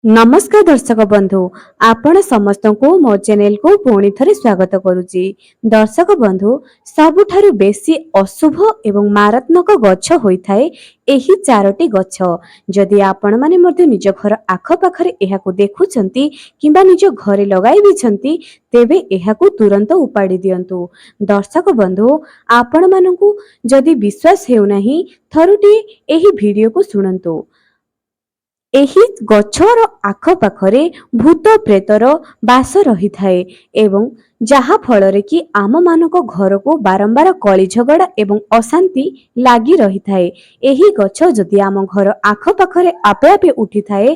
नमस्कार दर्शक बंधु आपण समस्त को मो चैनल को पुणी थरे स्वागत करुच्ची। दर्शक बंधु सबुठारु बेसी अशुभ एवं मारात्मक गछ होइथाए एही चारोटी गछ। जदि आपण माने मध्ये निज घर आख पाखरे एहाकु देखुछंती किंबा निज घरे लगाई भी छंती तेबे एहाकु तुरंत उपाड़ी दियंतु। दर्शक बंधु आपण मानकु जदि विश्वास हेउ नाही थरुटी एही वीडियो को सुनंतु। ଏହି ଗଛର ଆଖପାଖରେ ଭୂତ ପ୍ରେତର ବାସ ରହିଥାଏ ଏବଂ ଯାହା ଫଳରେ କି ଆମମାନଙ୍କ ଘରକୁ ବାରମ୍ବାର କଳି ଝଗଡ଼ା ଏବଂ ଅଶାନ୍ତି ଲାଗି ରହିଥାଏ। ଏହି ଗଛ ଯଦି ଆମ ଘର ଆଖପାଖରେ ଆପେ ଆପେ ଉଠିଥାଏ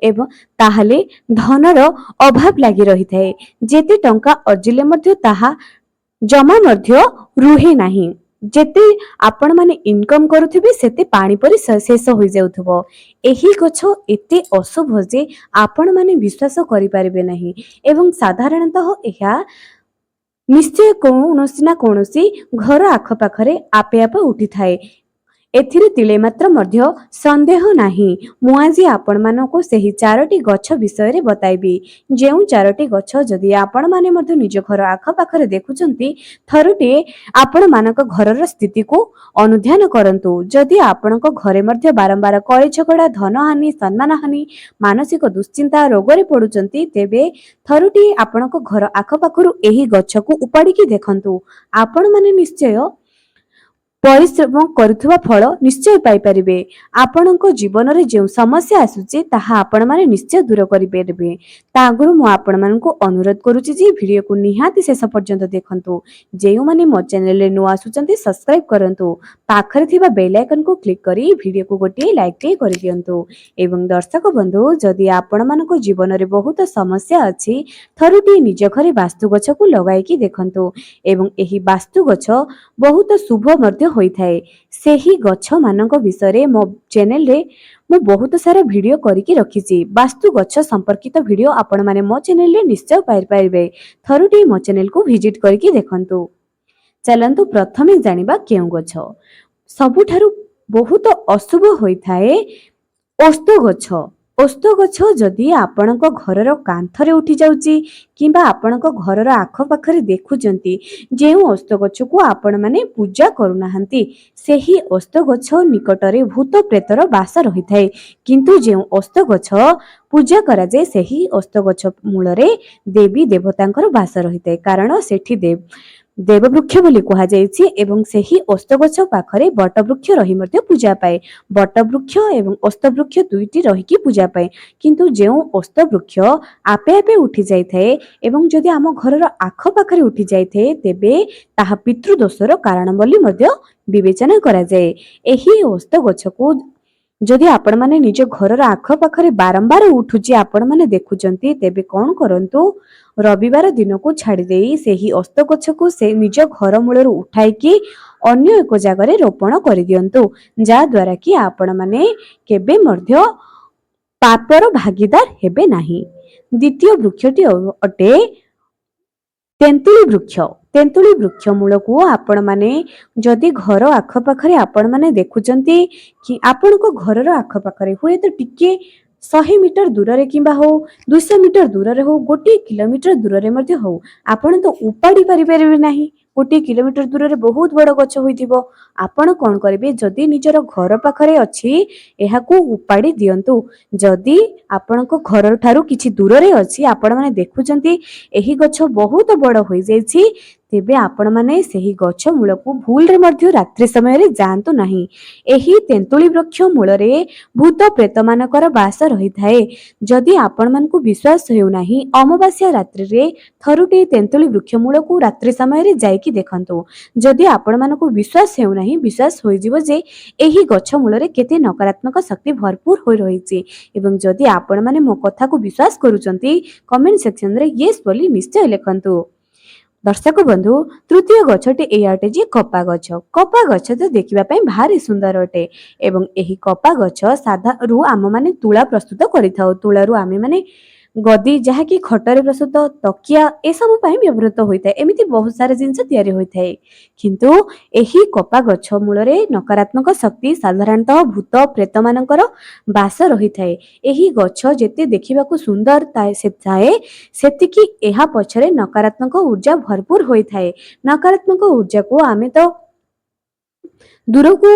ଏବଂ ତାହେଲେ ଧନର ଅଭାବ ଲାଗି ରହିଥାଏ। ଯେତେ ଟଙ୍କା ଅର୍ଜିଲେ ମଧ୍ୟ ତାହା ଜମା ମଧ୍ୟ ରୁହେ ନାହିଁ। ଯେତେ आपण माने इनकम करुथिबे सेते पानी परी शेष होई जाउथबो। एही गछ एते अशुभ जे आपण माने विश्वास करि पारिबे नाही एवं साधारणतः एहा निश्चय कौनसी ना कौनसी घर आख पाखरे आपे आपे उठी थाए। एथिरे तिले मात्र मध्य संदेह नाही। मु आजि आपण मानको सेही चारोटी गछ विषय रे बताइबी। जेउ चारोटी गछ जदि आपण माने मध्य निज घर आख पाखरे देखुचंती थरुटे आपण मानक घरर स्थिति को अनुध्यान करंतु। जदि आपणक घरे मध्य बारंबार कଳି झगड़ा धन हानि सम्मान हानि मानसिक दुश्चिंता रोग रे पडुचंती तेबे थरुटे आपणक घर आख पाखरु एही गछ को उपाड़ी की देखंतु। आपण माने निश्चय परिश्रम करुवा फल निश्चय पाई परिबे। आपणक जीवन रे जे समस्या आसुची ताहा आपण माने निश्चय दूर करि परिबे। ता आगुरु मु आपण मानकु अनुरोध करूची जे वीडियो को निहाती शेष पर्यंत देखंतु। जेउ माने मो चैनल रे नु आसुचंती सब्सक्राइब करंतु। पाखरे थिबा बेल आइकन को क्लिक करी वीडियो को गोटे लाइक टे करि दियंतु। एवं दर्शक बंधु जदि आपण मानक जीवन रे बहुत समस्या अछि थरुटी निज घरे वास्तु गछ को लगाई की देखंतु एवं एही वास्तु गछ बहुत शुभ मध्य होइथाए। सेही गछ मानक विषय मो चैनल रे मु बहुत सारा वीडियो करिकी रखिछि। वास्तु गछ संपर्कित वीडियो आपण माने मो चैनल रे निश्चय पाइ पाइबे। थरुटी मो चैनल को विजिट करिकी देखंतु। चलंतु प्रथमे जानिबा केउ गछ सबुठारु बहुत अशुभ होइथाए ओस्त गछ। ओस्त गछ जदि आपणक घरर कांथरे उठी जाउची किंबा आपणक घरर आख पाखरे देखुचंती जेउ ओस्त गछ को आपण माने पूजा करूनाहंती सेही ओस्त गछ निकटरे भूत प्रेतर बास रहिथाए। किंतु जेउ ओस्त गछ पूजा करा जाय सेही ओस्त गछ मूलरे देवी देवतांकर बास रहिथाए कारण सेठी देव वृक्ष बोली कहा जायछि एवं सेही ओस्त गछ पाखरे बट वृक्ष रही मध्य पूजा पाए। बट वृक्ष एवं ओस्त वृक्ष दुईटी रहीकी पूजा पाए। किंतु जेउ ओस्त वृक्ष आपे आपे उठी जाइथाए एवं जदि आम घरर आख पाखरे उठी जाइथाए तेबे ताहा पितृदोषर कारण बोली मध्य विवेचना करा जाए। एही ओस्त गछ को जदि आपण माने निज घरर आख पाखरे बारंबार उठुची आपण माने देखुचंती तेबे कोन करंतु रविवार दिन को छाड़ी देई सेही ओस्त गछ को से निज घर मूलर उठाई की अन्य एक जगह रोपण कर दियंतु जा द्वारा कि आपण माने केबे मध्य पापर भागीदार हेबे नाही। द्वितीय वृक्षटी अटे तेंतुली वृक्ष। तेंतुली वृक्ष मूल को आपण माने जदि घर आख पाखरे आपण माने देखुचंती कि आपण को घरर आख पाखरे हुए तो टिके 100 मीटर दूर रे किंबा हो 200 मीटर दूर रे हो 1 किलोमीटर दूर रे मध्य हो आपण तो उपाड़ी पारि परिबे नाही। 1 किलोमीटर दूर रे बहुत बड़ गछ होइथिबो आपण कोन करिवे जदि निजर घर पाखरे अछि एहाकू उपाड़ी दियंतु। जदि आपण को घर ठारू किछि दूर रे अछि आपण माने देखुचंती एही गछ बहुत बड़ होई जायछि तेबे आपण माने सेही गछ मूल को भूल रे मध्य रात्रि समय रे जानतु नाही। एही तेंतुली वृक्ष मूल रे भूत प्रेत मानकर बास रही थाए। जदि आपण मान को विश्वास हेउ नाही अमावास्या रात्रि रे थरुटे तेंतुली वृक्ष मूल को रात्रि समय रे जाई की देखंतु। जदि आपण मान को विश्वास हेउ नाही विश्वास होई जिवो जे एही गछ मूल रे केते नकारात्मक शक्ति भरपूर होई रहिछि एवं जदि आपण माने मो कथा को विश्वास करूचंती कमेंट सेक्शन रे यस बोली निश्चय लिखंतु। दर्शक बंधु तृतीय गछटे एयाटे जे कपा गछ। कपा गछ तो देखिबा पई भारी सुंदर अटे एवं एही कपा गछ साधा रु आम माने तुला प्रस्तुत करिथाउ। तुला रु आमे माने ଗଦି ଯାହାକି ଖଟରେ ପ୍ରସ୍ତୁତ, ତକିଆ ଏସବୁ ପାଇଁ ବ୍ୟବହୃତ ହୋଇଥାଏ। ଏମିତି ବହୁତ ସାରା ଜିନିଷ ତିଆରି ହୋଇଥାଏ। କିନ୍ତୁ ଏହି କପା ଗଛ ମୂଳରେ ନକାରାତ୍ମକ ଶକ୍ତି ସାଧାରଣତଃ ଭୂତ ପ୍ରେତମାନଙ୍କର ବାସ ରହିଥାଏ। ଏହି ଗଛ ଯେତେ ଦେଖିବାକୁ ସୁନ୍ଦର ଥାଏ ସେତିକି ଏହା ପଛରେ ନକାରାତ୍ମକ ଊର୍ଜା ଭରପୁର ହୋଇଥାଏ। ନକାରାତ୍ମକ ଊର୍ଜାକୁ ଆମେ ତ ଦୂରକୁ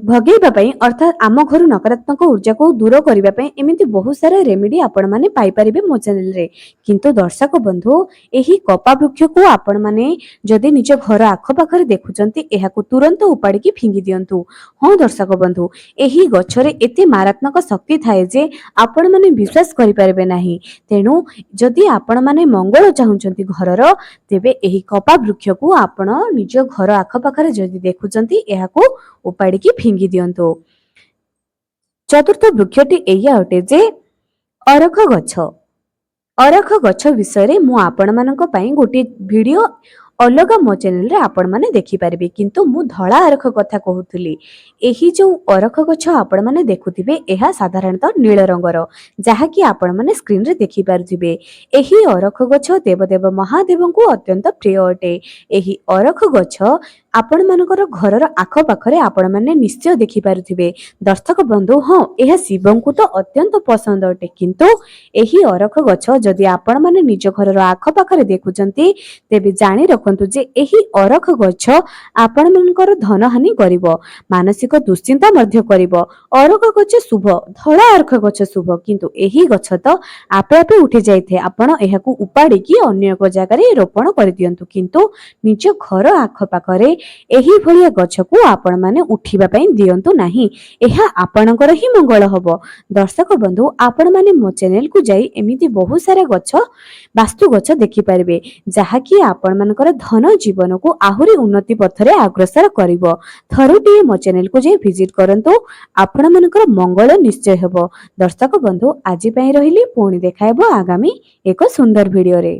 ଭଗେଇବା ପାଇଁ ଅର୍ଥାତ୍ ଆମ ଘରୁ ନକାରାତ୍ମକ ଊର୍ଜାକୁ ଦୂର କରିବା ପାଇଁ ଏମିତି ବହୁତ ସାରା ରେମିଡି ଆପଣମାନେ ପାଇପାରିବେ ମୋ ଚ୍ୟାନେଲରେ। କିନ୍ତୁ ଦର୍ଶକ ବନ୍ଧୁ, ଏହି କପା ବୃକ୍ଷକୁ ଆପଣମାନେ ଯଦି ନିଜ ଘର ଆଖପାଖରେ ଦେଖୁଛନ୍ତି ଏହାକୁ ତୁରନ୍ତ ଉପାଡ଼ିକି ଫିଙ୍ଗି ଦିଅନ୍ତୁ। ହଁ ଦର୍ଶକ ବନ୍ଧୁ, ଏହି ଗଛରେ ଏତେ ମାରାତ୍ମକ ଶକ୍ତି ଥାଏ ଯେ ଆପଣମାନେ ବିଶ୍ୱାସ କରିପାରିବେ ନାହିଁ। ତେଣୁ ଯଦି ଆପଣମାନେ ମଙ୍ଗଳ ଚାହୁଁଛନ୍ତି ଘରର, ତେବେ ଏହି କପା ବୃକ୍ଷକୁ ଆପଣ ନିଜ ଘର ଆଖପାଖରେ ଯଦି ଦେଖୁଛନ୍ତି ଏହାକୁ ଉପାଡ଼ିକି ଫିଙ୍ଗି ଦିଅନ୍ତୁ। ଚତୁର୍ଥ ବୃକ୍ଷଟି ଏଇଆ ଅଟେ ଯେ ଅରଖ ଗଛ। ଅରଖ ଗଛ ବିଷୟରେ ମୁଁ ଆପଣମାନଙ୍କ ପାଇଁ ଗୋଟିଏ ଭିଡ଼ିଓ ଅଲଗା ମୋ ଚ୍ୟାନେଲରେ ଆପଣମାନେ ଦେଖିପାରିବେ। କିନ୍ତୁ ମୁଁ ଧଳା ଅରଖ କଥା କହୁଥିଲି। ଏହି ଯେଉଁ ଅରଖ ଗଛ ଆପଣମାନେ ଦେଖୁଥିବେ ଏହା ସାଧାରଣତଃ ନୀଳ ରଙ୍ଗର, ଯାହାକି ଆପଣମାନେ ସ୍କ୍ରିନରେ ଦେଖିପାରୁଥିବେ। ଏହି ଅରଖ ଗଛ ଦେବଦେବ ମହାଦେବଙ୍କୁ ଅତ୍ୟନ୍ତ ପ୍ରିୟ ଅଟେ। ଏହି ଅରଖ ଗଛ ଆପଣମାନଙ୍କର ଘରର ଆଖପାଖରେ ଆପଣମାନେ ନିଶ୍ଚୟ ଦେଖିପାରୁଥିବେ। ଦର୍ଶକ ବନ୍ଧୁ, ହଁ ଏହା ଶିବଙ୍କୁ ତ ଅତ୍ୟନ୍ତ ପସନ୍ଦ ଅଟେ। କିନ୍ତୁ ଏହି ଅରଖ ଗଛ ଯଦି ଆପଣମାନେ ନିଜ ଘରର ଆଖପାଖରେ ଦେଖୁଛନ୍ତି, ତେବେ ଜାଣି ରଖନ୍ତୁ ଯେ ଏହି ଅରଖ ଗଛ ଆପଣମାନଙ୍କର ଧନହାନି କରିବ, ମାନସିକ ଦୁଶ୍ଚିନ୍ତା ମଧ୍ୟ କରିବ। ଅରଖ ଗଛ ଶୁଭ, ଧଳା ଅରଖ ଗଛ ଶୁଭ, କିନ୍ତୁ ଏହି ଗଛ ତ ଆପେ ଆପେ ଉଠି ଯାଇଥାଏ। ଆପଣ ଏହାକୁ ଉପାଡ଼ିକି ଅନ୍ୟ ଏକ ଜାଗାରେ ରୋପଣ କରିଦିଅନ୍ତୁ। କିନ୍ତୁ ନିଜ ଘର ଆଖପାଖରେ ଏହି ଭଳିଆ ଗଛକୁ ଆପଣମାନେ ଉଠିବା ପାଇଁ ଦିଅନ୍ତୁ ନାହିଁ। ଏହା ଆପଣଙ୍କର ହିଁ ମଙ୍ଗଳ ହବ। ଦର୍ଶକ ବନ୍ଧୁ, ଆପଣମାନେ ମୋ ଚ୍ୟାନେଲକୁ ଯାଇ ଏମିତି ବହୁତ ସାରା ଗଛ, ବାସ୍ତୁ ଗଛ ଦେଖିପାରିବେ, ଯାହାକି ଆପଣମାନଙ୍କର ଧନ ଜୀବନକୁ ଆହୁରି ଉନ୍ନତି ପଥରେ ଅଗ୍ରସର କରିବ। ଥରୁଟିଏ ମୋ ଚ୍ୟାନେଲକୁ ଯାଇ ଭିଜିଟ୍ କରନ୍ତୁ, ଆପଣମାନଙ୍କର ମଙ୍ଗଳ ନିଶ୍ଚୟ ହେବ। ଦର୍ଶକ ବନ୍ଧୁ, ଆଜି ପାଇଁ ରହିଲି, ପୁଣି ଦେଖା ହେବ ଆଗାମୀ ଏକ ସୁନ୍ଦର ଭିଡ଼ିଓରେ।